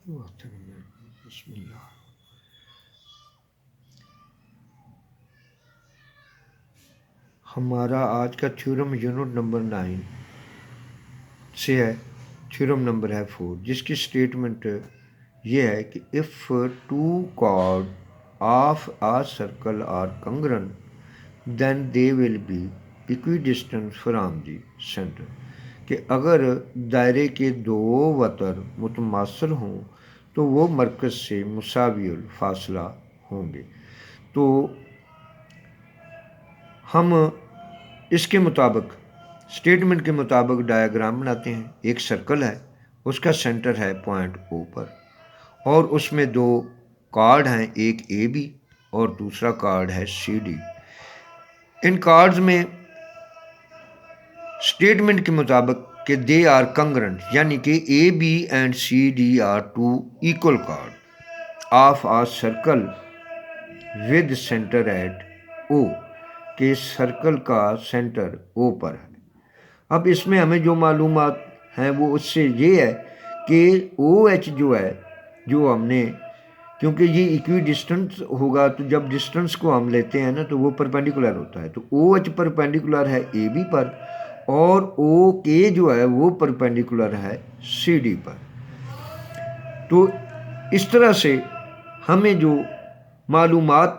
بسم اللہ۔ ہمارا آج کا تھیورم یونٹ نمبر 9 سے ہے، تھیورم نمبر ہے 4، جس کی سٹیٹمنٹ یہ ہے کہ if two chords of a circle are congruent then they will be equidistant from the center، کہ اگر دائرے کے دو وتر متماثل ہوں تو وہ مرکز سے مساوی الفاصلہ ہوں گے۔ تو ہم اس کے مطابق سٹیٹمنٹ کے مطابق ڈایاگرام بناتے ہیں۔ ایک سرکل ہے، اس کا سینٹر ہے پوائنٹ او پر، اور اس میں دو کارڈ ہیں، ایک اے بی اور دوسرا کارڈ ہے سی ڈی۔ ان کارڈز میں سٹیٹمنٹ کے مطابق کہ دے آر کنگرنٹ، یعنی کہ A B and C D are two equal chord of a circle with centre at O, کہ سرکل کا سینٹر او پر ہے۔ اب اس میں ہمیں جو معلومات ہیں وہ اس سے یہ ہے کہ او ایچ جو ہے، جو ہم نے، کیونکہ یہ ایکوی ڈسٹنس ہوگا تو جب ڈسٹنس کو ہم لیتے ہیں نا تو وہ پرپینڈیکولر ہوتا ہے، تو او ایچ پرپینڈیکولر ہے اے بی پر، اور او کے جو ہے وہ پرپینڈیکولر ہے سی ڈی پر۔ تو اس طرح سے ہمیں جو معلومات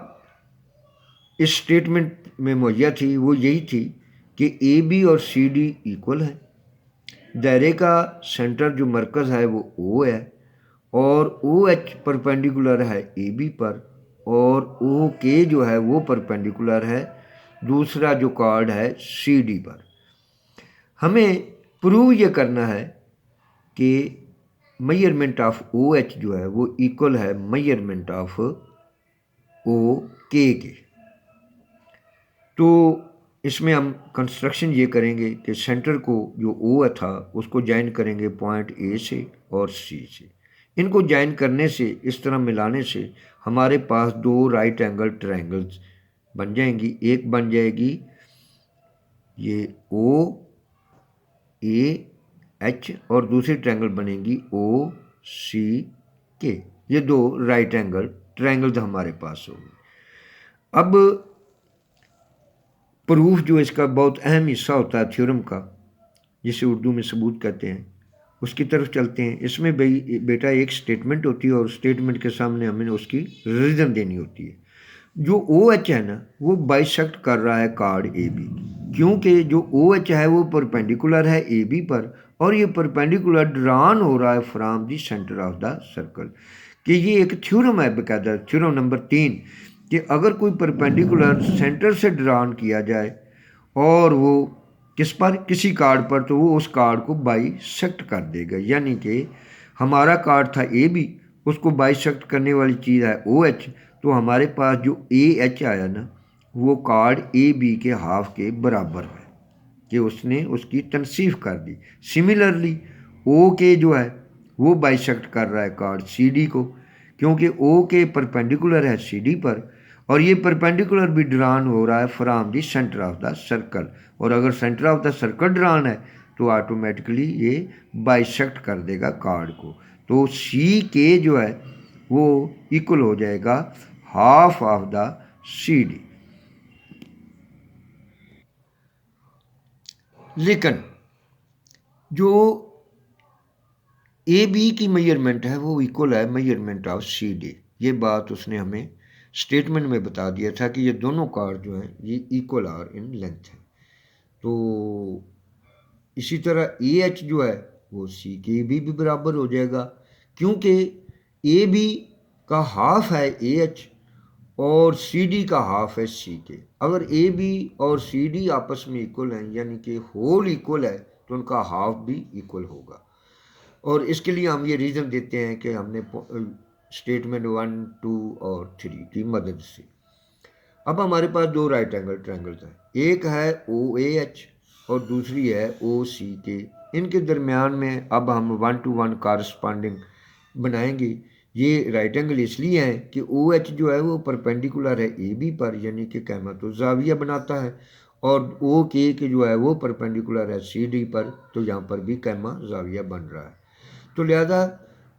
اس سٹیٹمنٹ میں مہیا تھی وہ یہی تھی کہ اے بی اور سی ڈی ایکول ہیں، دائرے کا سینٹر جو مرکز ہے وہ او ہے، اور او ایچ پرپینڈیکولر ہے اے بی پر، اور او کے جو ہے وہ پرپینڈیکولر ہے دوسرا جو کارڈ ہے سی ڈی پر۔ ہمیں پروو یہ کرنا ہے کہ میئرمنٹ آف او ایچ جو ہے وہ ایکول ہے میئرمنٹ آف او کے۔ تو اس میں ہم کنسٹرکشن یہ کریں گے کہ سینٹر کو جو او تھا اس کو جوائن کریں گے پوائنٹ اے سے اور سی سے۔ ان کو جوائن کرنے سے، اس طرح ملانے سے ہمارے پاس دو رائٹ اینگل ٹرائنگلز بن جائیں گی۔ ایک بن جائے گی یہ او اے ایچ، اور دوسری ٹرائنگل بنے گی او سی کے۔ یہ دو رائٹ اینگل ٹرائنگلز ہمارے پاس ہوگی۔ اب پروف جو اس کا بہت اہم حصہ ہوتا ہے تھیورم کا، جسے اردو میں ثبوت کہتے ہیں، اس کی طرف چلتے ہیں۔ اس میں بیٹا ایک سٹیٹمنٹ ہوتی ہے، اور سٹیٹمنٹ کے سامنے ہمیں اس کی ریزن دینی ہوتی ہے۔ جو او ایچ ہے نا وہ بائیسیکٹ کر رہا ہے کارڈ اے بی، کیونکہ جو او ایچ ہے وہ پرپینڈیکولر ہے اے بی پر، اور یہ پرپینڈیکولر ڈران ہو رہا ہے from the centre of the circle, کہ یہ ایک تھیورم ہے باقاعدہ، تھیورم نمبر 3، کہ اگر کوئی پرپینڈیکولر سینٹر سے ڈران کیا جائے اور وہ کس پر، کسی کارڈ پر، تو وہ اس کارڈ کو بائیسیکٹ کر دے گا۔ یعنی کہ ہمارا کارڈ تھا اے بی، اس کو بائیسیکٹ کرنے والی چیز ہے او ایچ، تو ہمارے پاس جو اے ایچ آیا نا وہ کارڈ اے بی کے ہاف کے برابر ہے، کہ اس نے اس کی تنصیف کر دی۔ سملرلی او کے جو ہے وہ بائیسیکٹ کر رہا ہے کارڈ سی ڈی کو، کیونکہ او کے پرپینڈیکولر ہے سی ڈی پر، اور یہ پرپینڈیکولر بھی ڈران ہو رہا ہے from the centre of the circle, اور اگر سینٹر آف دا سرکل ڈران ہے تو آٹومیٹکلی یہ بائیسیکٹ کر دے گا کارڈ کو۔ تو سی کے جو ہے وہ ایکول ہو جائے گا half of the C D. لیکن جو اے بی کی میئرمنٹ ہے وہ ایکول ہے میئرمنٹ آف سی ڈی، یہ بات اس نے ہمیں سٹیٹمنٹ میں بتا دیا تھا کہ یہ دونوں کارڈ جو ہیں یہ ایکول آر ان لینتھ ہے۔ تو اسی طرح اے ایچ جو ہے وہ سی کے بھی برابر ہو جائے گا، کیونکہ اے بی کا ہاف ہے اے ایچ اور سی ڈی کا ہاف ہے سی کے۔ اگر اے بی اور سی ڈی آپس میں ایکول ہیں، یعنی کہ ہول ایکول ہے، تو ان کا ہاف بھی ایکول ہوگا۔ اور اس کے لیے ہم یہ ریزن دیتے ہیں کہ ہم نے سٹیٹمنٹ 1، 2 اور 3 کی مدد سے۔ اب ہمارے پاس دو رائٹ اینگل ٹرائنگلز ہیں، ایک ہے او اے ایچ اور دوسری ہے او سی کے۔ ان کے درمیان میں اب ہم 1 to 1 کارسپانڈنگ بنائیں گے۔ یہ رائٹ اینگل اس لیے ہیں کہ او ایچ جو ہے وہ پرپینڈیکولر ہے اے بی پر، یعنی کہ قیمت الزاویہ بناتا ہے، اور او کے جو ہے وہ پرپینڈیکولر ہے سی ڈی پر، تو یہاں پر بھی قیمہ زاویہ بن رہا ہے۔ تو لہذا